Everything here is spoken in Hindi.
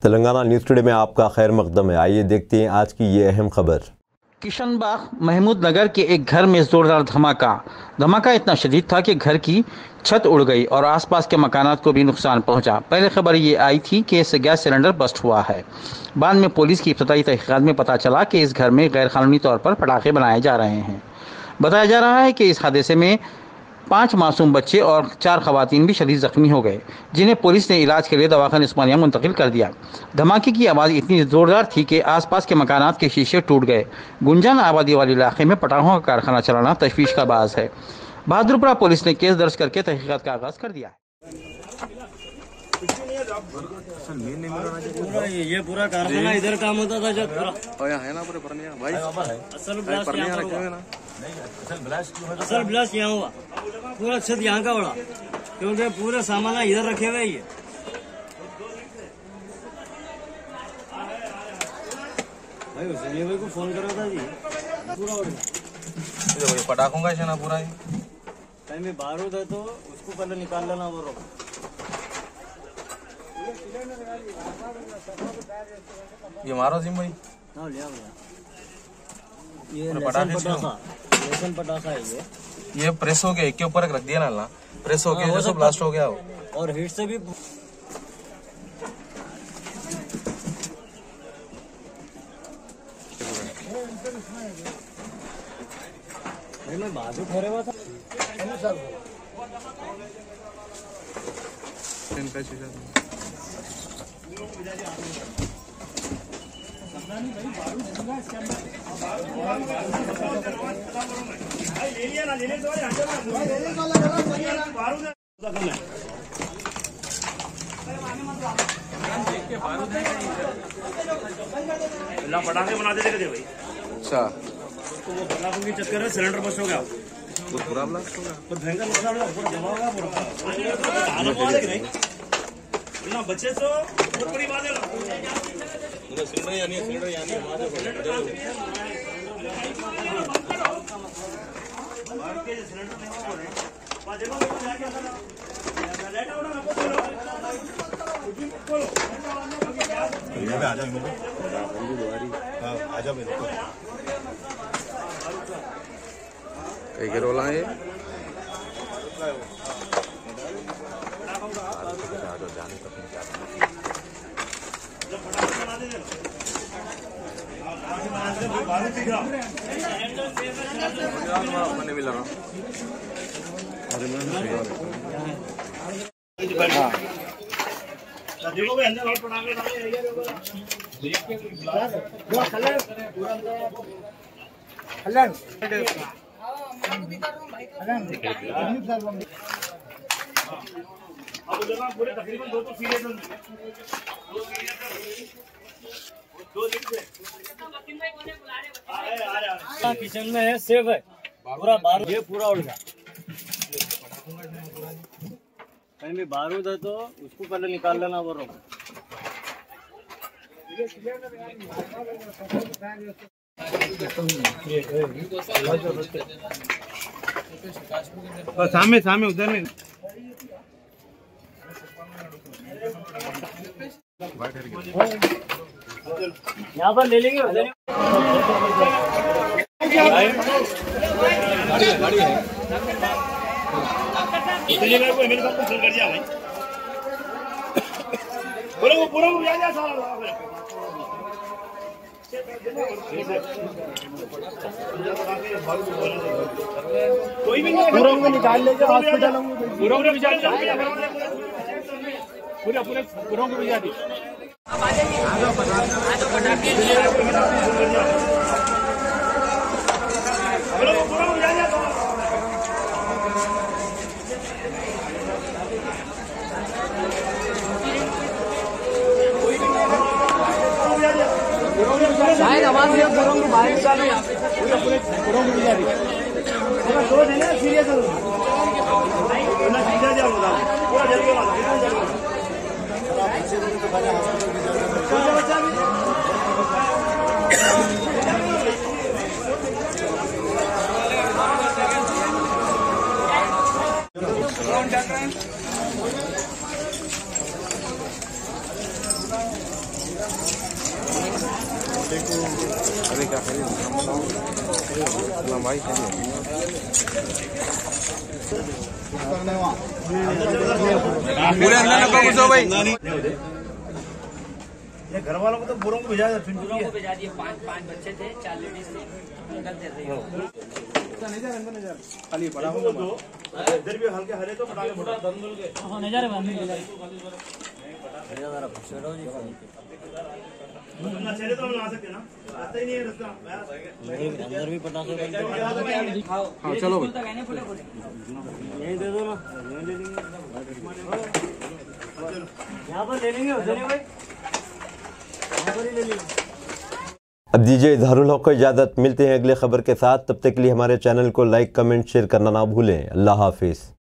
तेलंगाना न्यूज़ टुडे में आपका खैर मकदम है। आइए देखते हैं आज की ये अहम खबर। किशनबाग महमूद नगर के एक घर में जोरदार धमाका इतना शदीद था कि घर की छत उड़ गई और आसपास के मकानात को भी नुकसान पहुंचा। पहले खबर ये आई थी कि इस गैस सिलेंडर बस्ट हुआ है। बाद में पुलिस की इब्तदाई तहकीकात में पता चला कि इस घर में गैरकानूनी तौर पर पटाखे बनाए जा रहे हैं। बताया जा रहा है कि इस हादसे में 5 मासूम बच्चे और 4 खवातीन भी शदीद जख्मी हो गए, जिन्हें पुलिस ने इलाज के लिए दवाखाना उस्मानिया मुंतकिल कर दिया। धमाके की आवाज़ इतनी ज़ोरदार थी कि आसपास के मकानात के शीशे टूट गए। गुंजान आबादी वाले इलाके में पटाखों का कारखाना चलाना तशवीश का बाज़ है। बहादुरपुरा पुलिस ने केस दर्ज करके तहकीकात का आगाज़ कर दिया है। ये पूरा कारखाना इधर काम होता था जब पूरा है ना पूरे परनिया भाई असल ब्लास्ट यहाँ हुआ। पूरा छत यहाँ का उड़ा क्योंकि पूरे सामान इधर रखे हुए ही है। भाई हुसैनी भाई को फोन करा था जी, पूरा उड़ गया। पटाखों का है ना पूरा ही। कहीं में बारूद है तो उसको पहले निकाल लेना वो रोक। ये मारो जिम भाई। हाँ लिया ये लहसुन पटाखा है ये प्रेस हो गया, एक के ऊपर रख दिया ना, प्रेस हो गया जैसे ब्लास्ट हो गया हो। और हीट से भी मैं बाजू ठहरे हुआ था। पटाखे बना देते थे भाई। अच्छा तो वो पटाखों के चक्कर में सिलेंडर बस्ट हो गया। वो पूरा ब्लास्ट हो गया तो भयंकर नुकसान हुआ, पूरा जमा होगा पूरा नहीं ना बच्चे तो बहुत बड़ी बात है। सिलेंडर यानी कई के रोला है मिला ना। देखो भाई अंदर और पटाखे अब जगह पूरे तकरीबन 2 तो सीरियस किचन में है, सेफ है पूरा। बारूद ये पूरा उड़ गया। कहीं भी बारूद है तो उसको पहले निकाल लेना वो रोक। सामने सामने उधर में यहाँ पर ले लेंगे। गाड़ी है मेरे को फोन कर दिया भाई। पूरा जा सारा कोई भी नहीं पूरा को निकाल लेके हॉस्पिटल पूरा को भिजा दिया। पूरा पूरा को भिजा दिया। शायद हमारे पूरा को बाहर निकालो। पूरा को भिजा दिया। पूरा है ना सीरियस है पूरा जल्दी अरे क्या करें भाई पूरे अंदर ना घुसो भाई। ये घर वालों को तो बुरों को भेजा दिया, भेजा दिए। पांच बच्चे थे, 4 लेडीज थे, निकल दे रही हो। खाली बड़ा होगा दो इधर भी हल्के हरे तो पटाखे फटा हां नहीं जा रहे बाहर ना चले तो हम ला सकते ना, आता ही नहीं है रास्ता अंदर भी पटाखे हाँ चलो भाई यही दे दो ना, यही ले लेंगे यहाँ पर ले लेंगे उधर भाई, यहाँ पर ही ले लेंगे। अब दीजिए इजहारुल हक को इजाज़त। मिलते हैं अगले खबर के साथ, तब तक के लिए हमारे चैनल को लाइक कमेंट शेयर करना ना भूलें। अल्लाह हाफिज़।